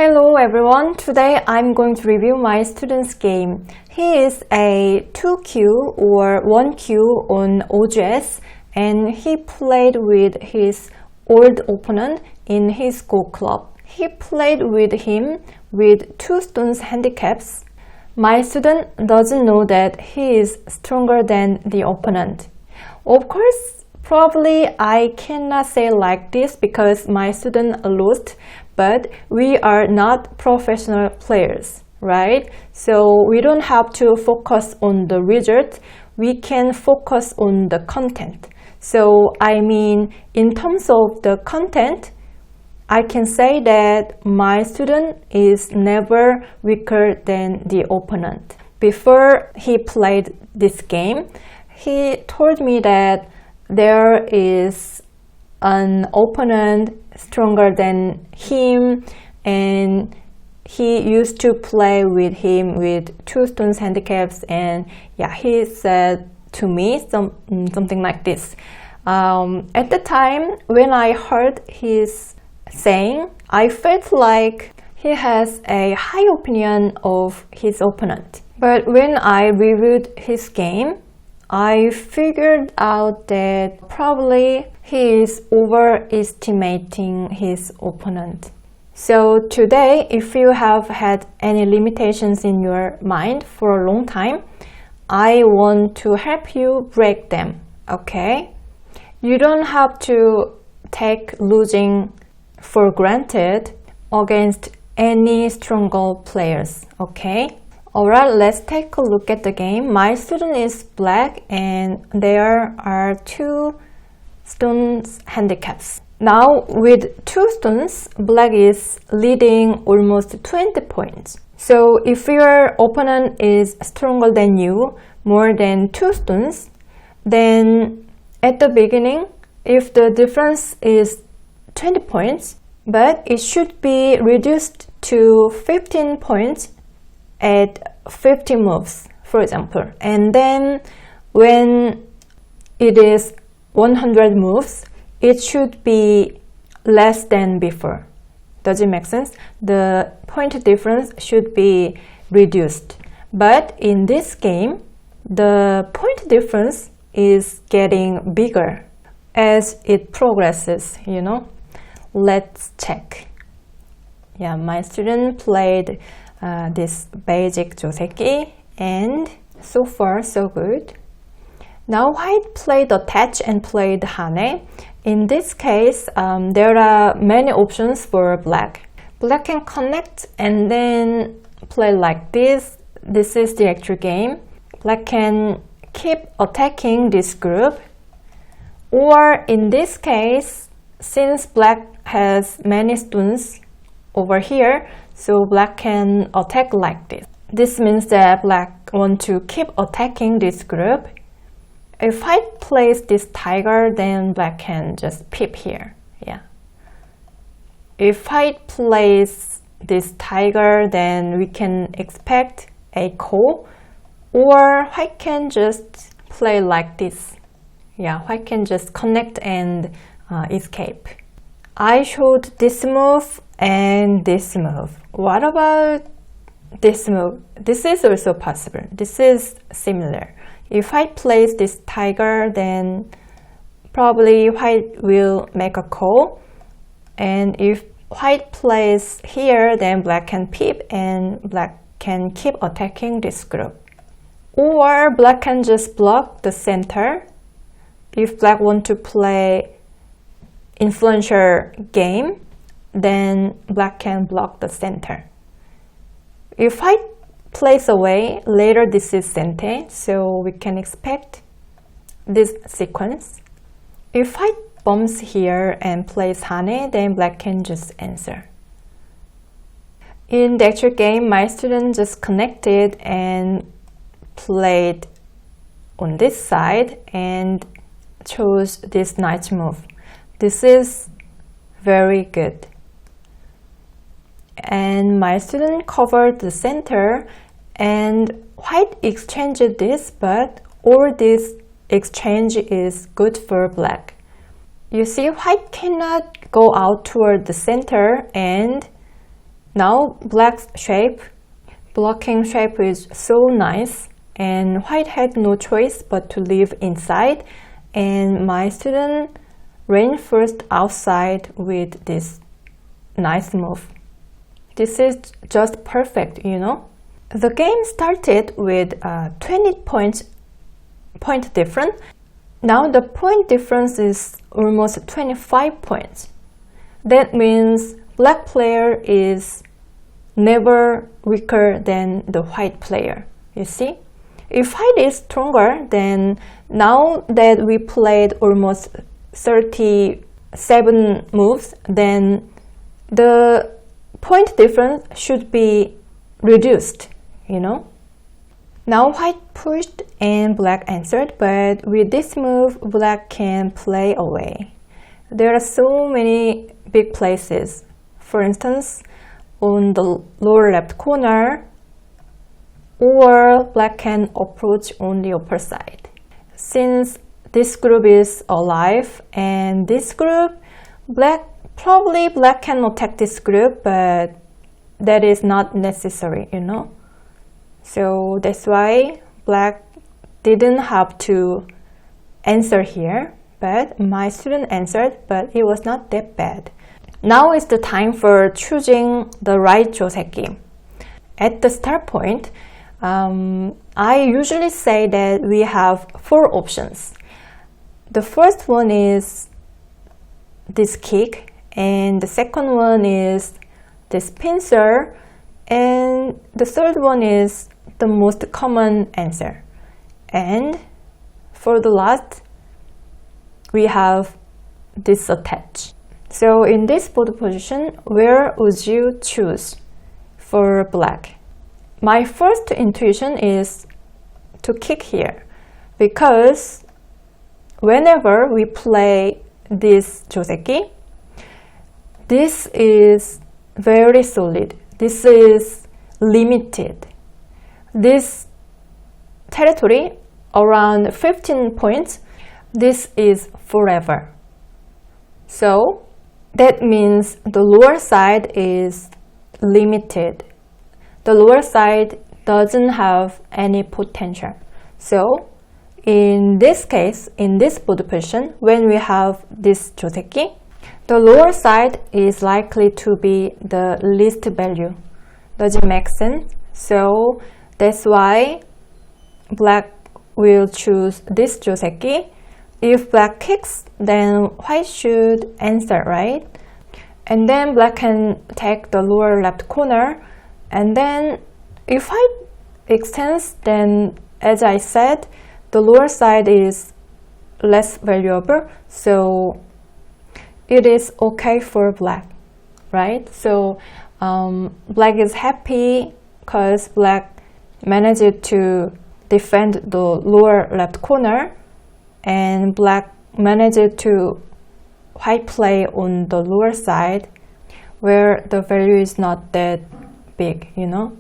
Hello everyone, today I'm going to review my student's game. He is a 2Q or 1Q on OGS and he played with his old opponent in his Go club. He played with him with 2 students' handicaps. My student doesn't know that he is stronger than the opponent. Of course, probably I cannot say like this because my student lost, but we are not professional players, right? So we don't have to focus on the result, we can focus on the content. So I mean, in terms of the content, I can say that my student is never weaker than the opponent. Before he played this game, he told me that there is an opponent stronger than him and he used to play with him with 2 students handicaps, and yeah, he said to me something like this. At the time when I heard his saying, I felt like he has a high opinion of his opponent. But when I reviewed his game, I figured out that probably he is overestimating his opponent. So today, if you have had any limitations in your mind for a long time, I want to help you break them, okay? You don't have to take losing for granted against any stronger players, okay? Alright, let's take a look at the game. My student is black and there are 2 students handicaps. Now with 2 students, black is leading almost 20 points. So if your opponent is stronger than you, more than 2 students, then at the beginning, if the difference is 20 points, but it should be reduced to 15 points at 50 moves, for example. And then when it is 100 moves, it should be less than before. Does it make sense? The point difference should be reduced. But in this game, the point difference is getting bigger as it progresses, you know. Let's check. Yeah, my student played this basic Joseki and so far so good. Now white played attach and played Hane. In this case, there are many options for black. Black can connect and then play like this. This is the actual game. Black can keep attacking this group. Or in this case, since black has many students over here, so black can attack like this. This means that black want to keep attacking this group. If white plays this tiger, then black can just peep here. Yeah. If white plays this tiger, then we can expect a ko, or white can just play like this. Yeah, white can just connect and escape. I showed this move and this move. What about this move? This is also possible. This is similar. If white plays this tiger, then probably white will make a call. And if white plays here, then black can peep and black can keep attacking this group. Or black can just block the center. If black want to play influential game, then black can block the center. If white plays away, later this is sente, so we can expect this sequence. If white bumps here and plays Hane, then black can just answer. In the actual game, my student just connected and played on this side and chose this knight move. This is very good. And my student covered the center and white exchanged this, but all this exchange is good for black. You see, white cannot go out toward the center and Now black's shape, blocking shape is so nice, and white had no choice but to live inside, and my student reinforced outside with this nice move. This is just perfect, you know. The game started with 20 point difference. Now the point difference is almost 25 points. That means black player is never weaker than the white player, you see? If white is stronger, then now that we played almost 37 moves, then the point difference should be reduced, you know? Now white pushed and black answered, but with this move, black can play away. There are so many big places. For instance, on the lower left corner, or black can approach on the upper side. Since this group is alive and this group, probably black can attack this group, but that is not necessary, you know. So that's why black didn't have to answer here, but my student answered, but it was not that bad. Now is the time for choosing the right joseki. At the start point, I usually say that we have 4 options. The first one is this kick, and the second one is this pincer, and the third one is the most common answer. And for the last, we have this attach. So in this board position, where would you choose for black? My first intuition is to kick here, because whenever we play this joseki, this is very solid. This is limited. This territory around 15 points, this is forever. So that means the lower side is limited. The lower side doesn't have any potential. So in this case, in this board position, when we have this joseki, the lower side is likely to be the least value. Does it make sense? So that's why black will choose this joseki. If black kicks, then white should answer, right? And then black can take the lower left corner. And then if white extends, then as I said, the lower side is less valuable. So it is okay for black, right? So black is happy because black managed to defend the lower left corner, and black managed to white play on the lower side where the value is not that big, you know.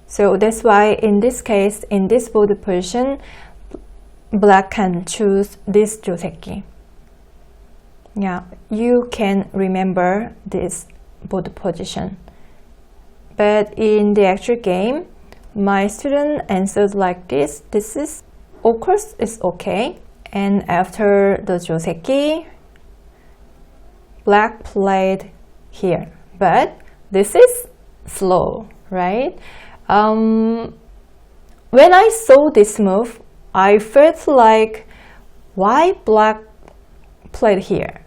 So that's why in this case, in this board position, black can choose this joseki. Yeah, you can remember this board position. But in the actual game, my student answered like this. This is, of course, it's okay. And after the joseki, black played here. But this is slow, right? When I saw this move, I felt like, why black played here?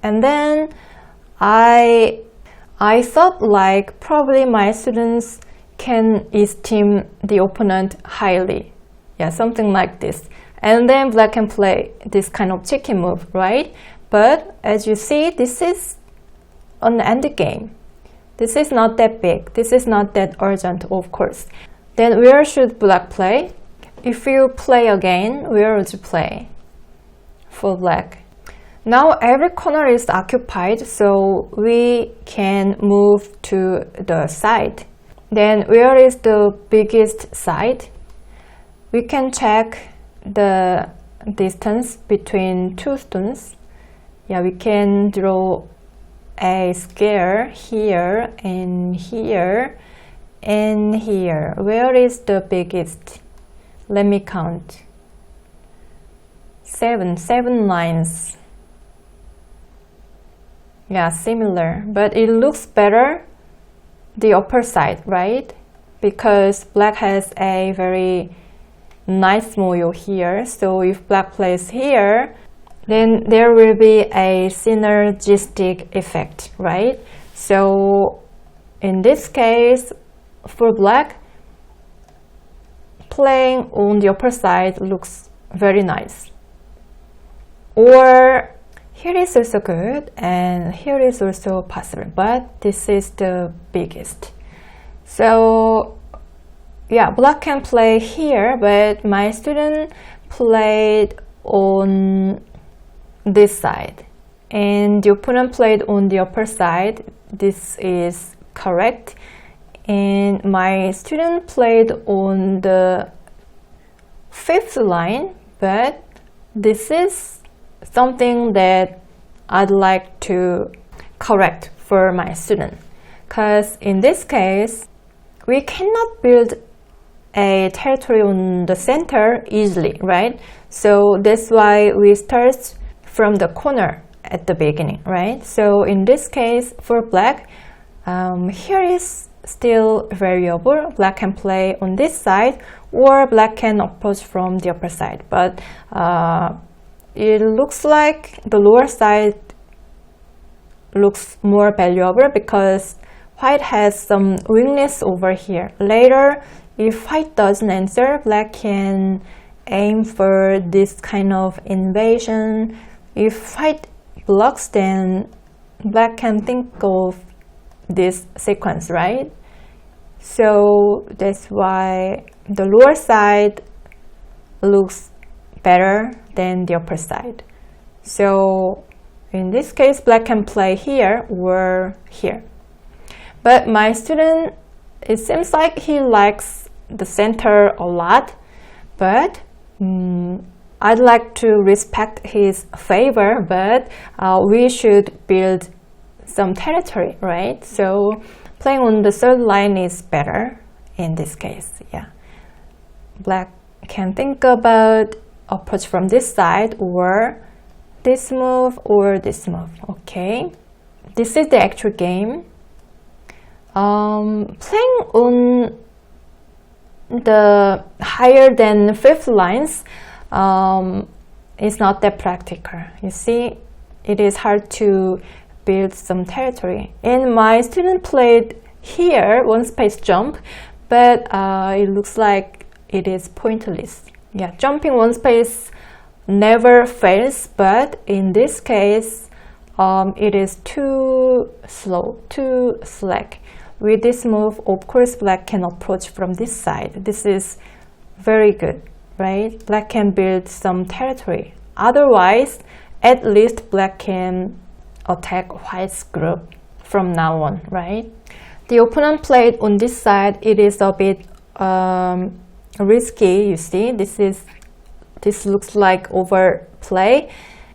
And then I thought like probably my students can esteem the opponent highly. Yeah, something like this. And then black can play this kind of chicken move, right? But as you see, this is an end game. This is not that big. This is not that urgent, of course. Then where should black play? If you play again, where would you play for black? Now every corner is occupied, so we can move to the side. Then where is the biggest side? We can check the distance between two stones. Yeah, we can draw a square here and here and here. Where is the biggest? Let me count. Seven lines. Yeah, similar, but it looks better the upper side, right? Because black has a very nice moyo here. So if black plays here, then there will be a synergistic effect, right? So in this case, for black, playing on the upper side looks very nice. Or here is also good, and here is also possible, but this is the biggest. So yeah, black can play here, but my student played on this side and the opponent played on the upper side. This is correct. And my student played on the 5th line, but this is something that I'd like to correct for my student, because in this case we cannot build a territory on the center easily, right? So that's why we start from the corner at the beginning, right? So in this case for black, here is still variable. Black can play on this side or black can approach from the upper side, but it looks like the lower side looks more valuable because white has some weakness over here. Later, if white doesn't answer, black can aim for this kind of invasion. If white blocks, then black can think of this sequence, right? So that's why the lower side looks better than the upper side. So in this case, black can play here or here. But my student, it seems like he likes the center a lot, but I'd like to respect his favor, but we should build some territory, right? So playing on the 3rd line is better in this case. Yeah, black can think about approach from this side or this move or this move. Okay, this is the actual game. Playing on the higher than 5th lines is not that practical. You see, it is hard to build some territory. And my student played here, one space jump, but it looks like it is pointless. Yeah, jumping one space never fails, but in this case, it is too slow, too slack. With this move, of course, black can approach from this side. This is very good, right? Black can build some territory. Otherwise, at least black can attack white's group from now on, right? The opponent played on this side. It is a bit risky. You see, this looks like overplay,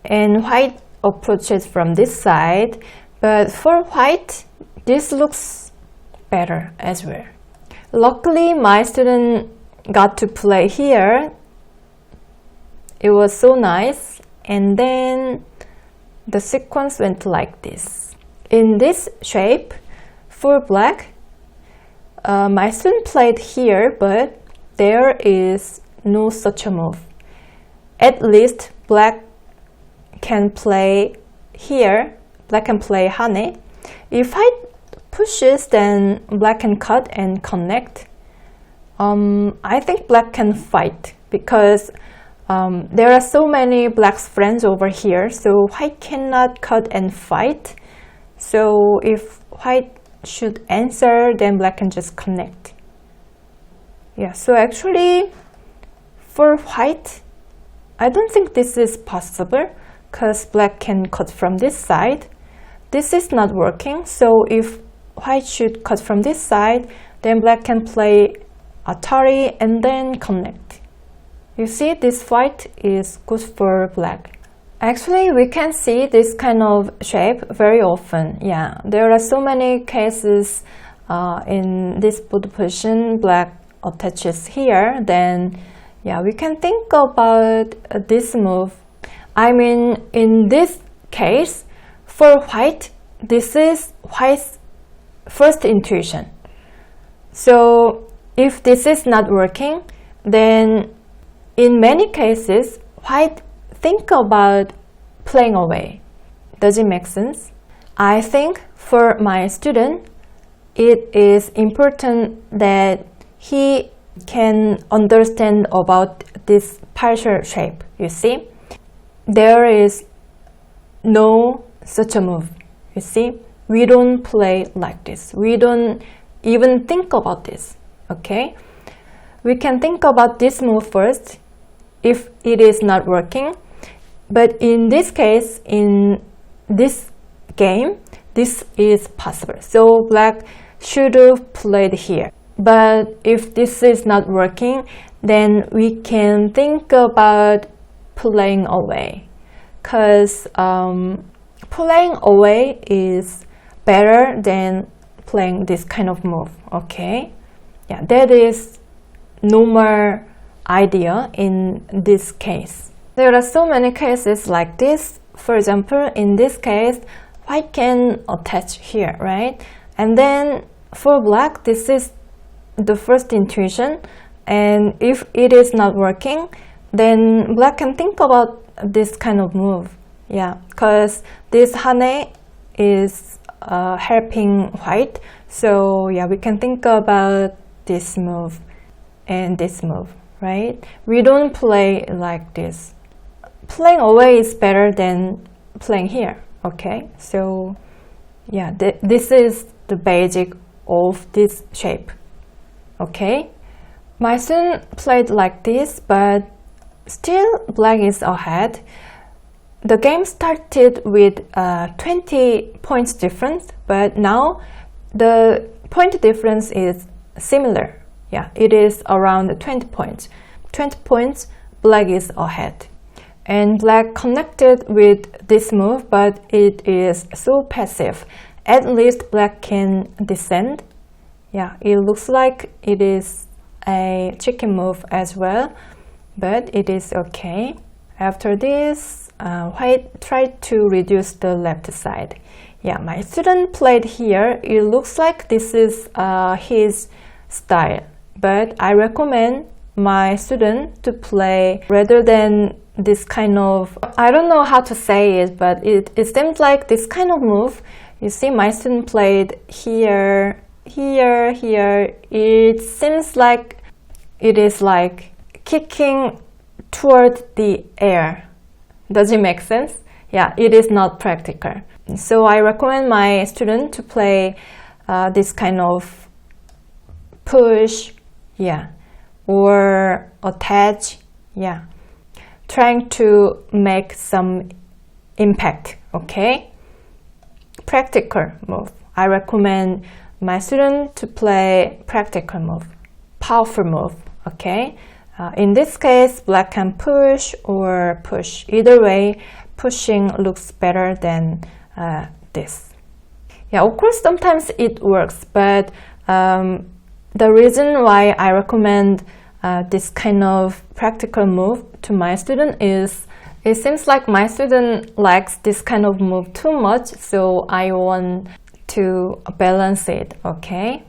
and white approaches from this side. But for white, this looks better as well. Luckily, my student got to play here. It was so nice, and then the sequence went like this. In this shape, for black, my student played here, but there is no such a move. At least black can play here. Black can play hane. If white pushes, then black can cut and connect. I think black can fight because there are so many black's friends over here, so white cannot cut and fight. So if white should answer, then black can just connect. Yeah, so actually for white, I don't think this is possible because black can cut from this side. This is not working, so if white should cut from this side, then black can play Atari and then connect. You see, this fight is good for black. Actually, we can see this kind of shape very often. Yeah, there are so many cases in this board position, black attaches here. Then, yeah, we can think about this move. I mean, in this case, for white, this is white's first intuition. So, if this is not working, then in many cases, white think about playing away. Does it make sense? I think for my student, it is important that he can understand about this partial shape. You see, there is no such a move. You see, we don't play like this. We don't even think about this. Okay? We can think about this move first if it is not working. But in this case, in this game, this is possible. So black should have played here. But if this is not working, then we can think about playing away. Because playing away is better than playing this kind of move. Okay? Yeah, that is normal idea in this case. There are so many cases like this. For example, in this case, white can attach here, right? And then for black, this is the first intuition. And if it is not working, then black can think about this kind of move. Yeah, because this hane is helping white. So yeah, we can think about this move and this move, right? We don't play like this. Playing away is better than playing here. Okay, so yeah, this is the basic of this shape. Okay, my student played like this, but still black is ahead. The game started with 20 points difference, but now the point difference is similar. Yeah, it is around 20 points. 20 points, black is ahead. And black connected with this move, but it is so passive. At least black can descend. Yeah, it looks like it is a chicken move as well, but it is okay. After this, white tried to reduce the left side. Yeah, my student played here. It looks like this is his style, but I recommend my student to play rather than this kind of, I don't know how to say it, but it seems like this kind of move. You see, my student played here, here, here. It seems like it is like kicking toward the air. Does it make sense? Yeah, it is not practical. So I recommend my student to play this kind of push, yeah, or attach, yeah, trying to make some impact. Okay, practical move. I recommend my student to play practical move, powerful move. Okay, in this case, black can push or push. Either way, pushing looks better than this. Yeah, of course, sometimes it works, but the reason why I recommend this kind of practical move to my student is it seems like my student likes this kind of move too much, so I want to balance it. Okay,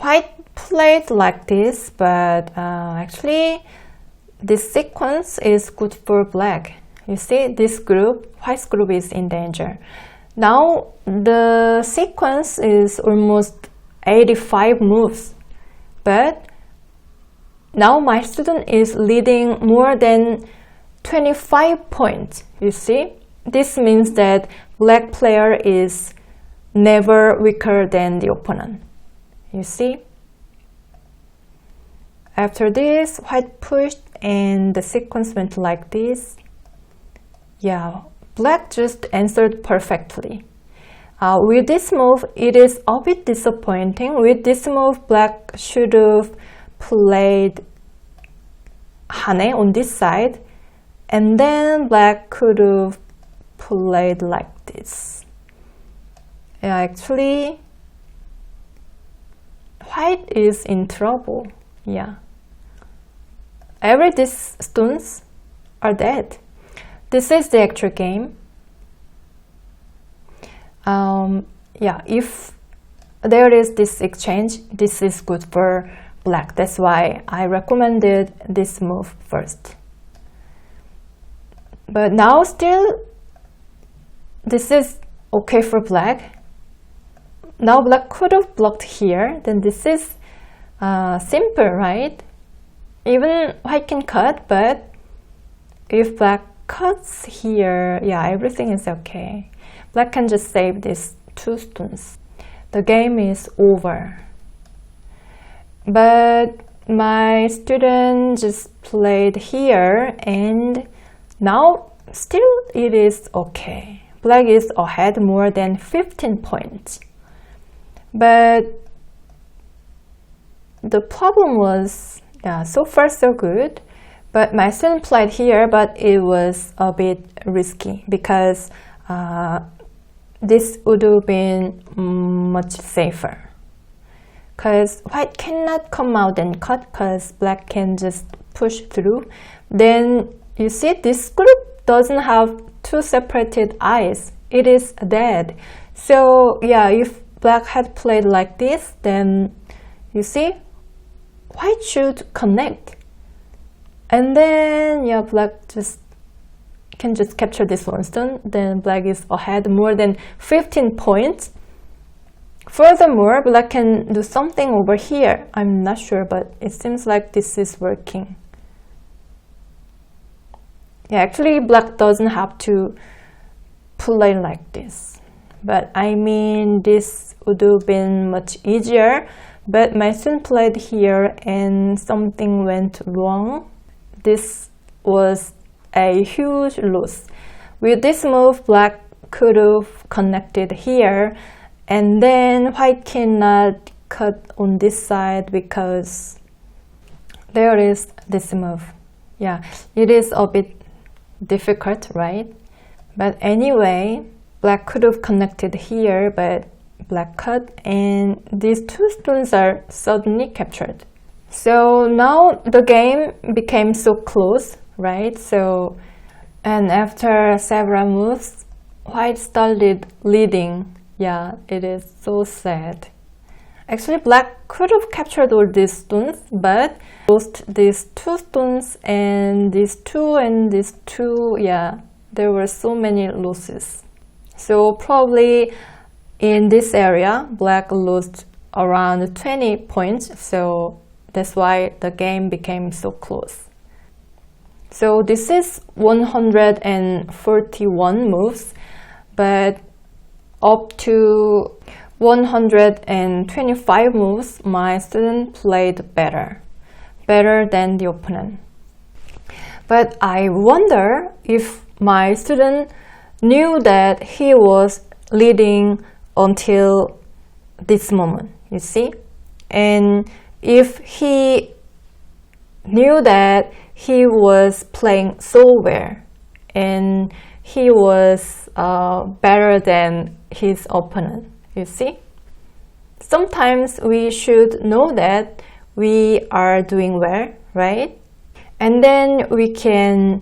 white played like this, but actually this sequence is good for black. You see, this group, white's group, is in danger. Now the sequence is almost 85 moves, but now my student is leading more than 25 points. You see, this means that black player is never weaker than the opponent. You see, after this, white pushed and the sequence went like this. Yeah, black just answered perfectly. With this move, it is a bit disappointing. With this move, black should have played hane on this side, and then black could have played like this. Yeah, actually, white is in trouble. Yeah. These stones are dead. This is the actual game. Yeah, if there is this exchange, this is good for black. That's why I recommended this move first. But now still, this is okay for black. Now black could have blocked here, then this is simple, right? Even white can cut, but if black cuts here, yeah, everything is okay. Black can just save these 2 stones. The game is over. But my student just played here, and now still it is okay. Black is ahead more than 15 points. But the problem was, yeah, so far so good. But my student played here, but it was a bit risky because this would have been much safer. Because white cannot come out and cut because black can just push through. Then you see this group doesn't have 2 separated eyes. It is dead. So yeah, if black had played like this, then you see white should connect. And then yeah, black can just capture this 1 stone. Then black is ahead more than 15 points. Furthermore, black can do something over here. I'm not sure, but it seems like this is working. Yeah, actually black doesn't have to play like this. But I mean, this would have been much easier. But my student played here and something went wrong. This was a huge loss. With this move, black could have connected here, and then white cannot cut on this side because there is this move. Yeah, it is a bit difficult, right? But anyway, black could have connected here, but black cut, and these 2 stones are suddenly captured. So now the game became so close, right? So, and after several moves, white started leading. Yeah, it is so sad. Actually, black could have captured all these stones, but lost these 2 stones and these 2 and these 2. Yeah, there were so many losses. So probably in this area, black lost around 20 points. So that's why the game became so close. So this is 141 moves, but up to 125 moves, my student played better than the opponent. But I wonder if my student knew that he was leading until this moment, you see? And if he knew that he was playing so well and he was better than his opponent, you see? Sometimes we should know that we are doing well, right? And then we can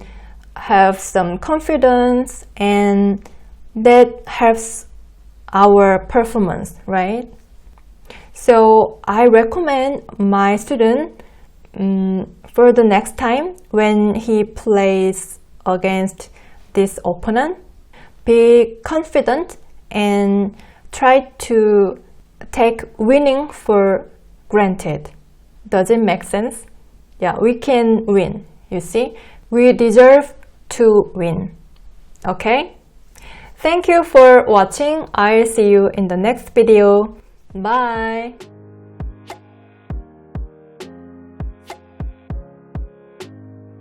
have some confidence, and that helps our performance, right? So I recommend my student for the next time when he plays against this opponent, be confident and try to take winning for granted. Does it make sense? Yeah, we can win, you see? We deserve to win. Okay? Thank you for watching. I'll see you in the next video. Bye!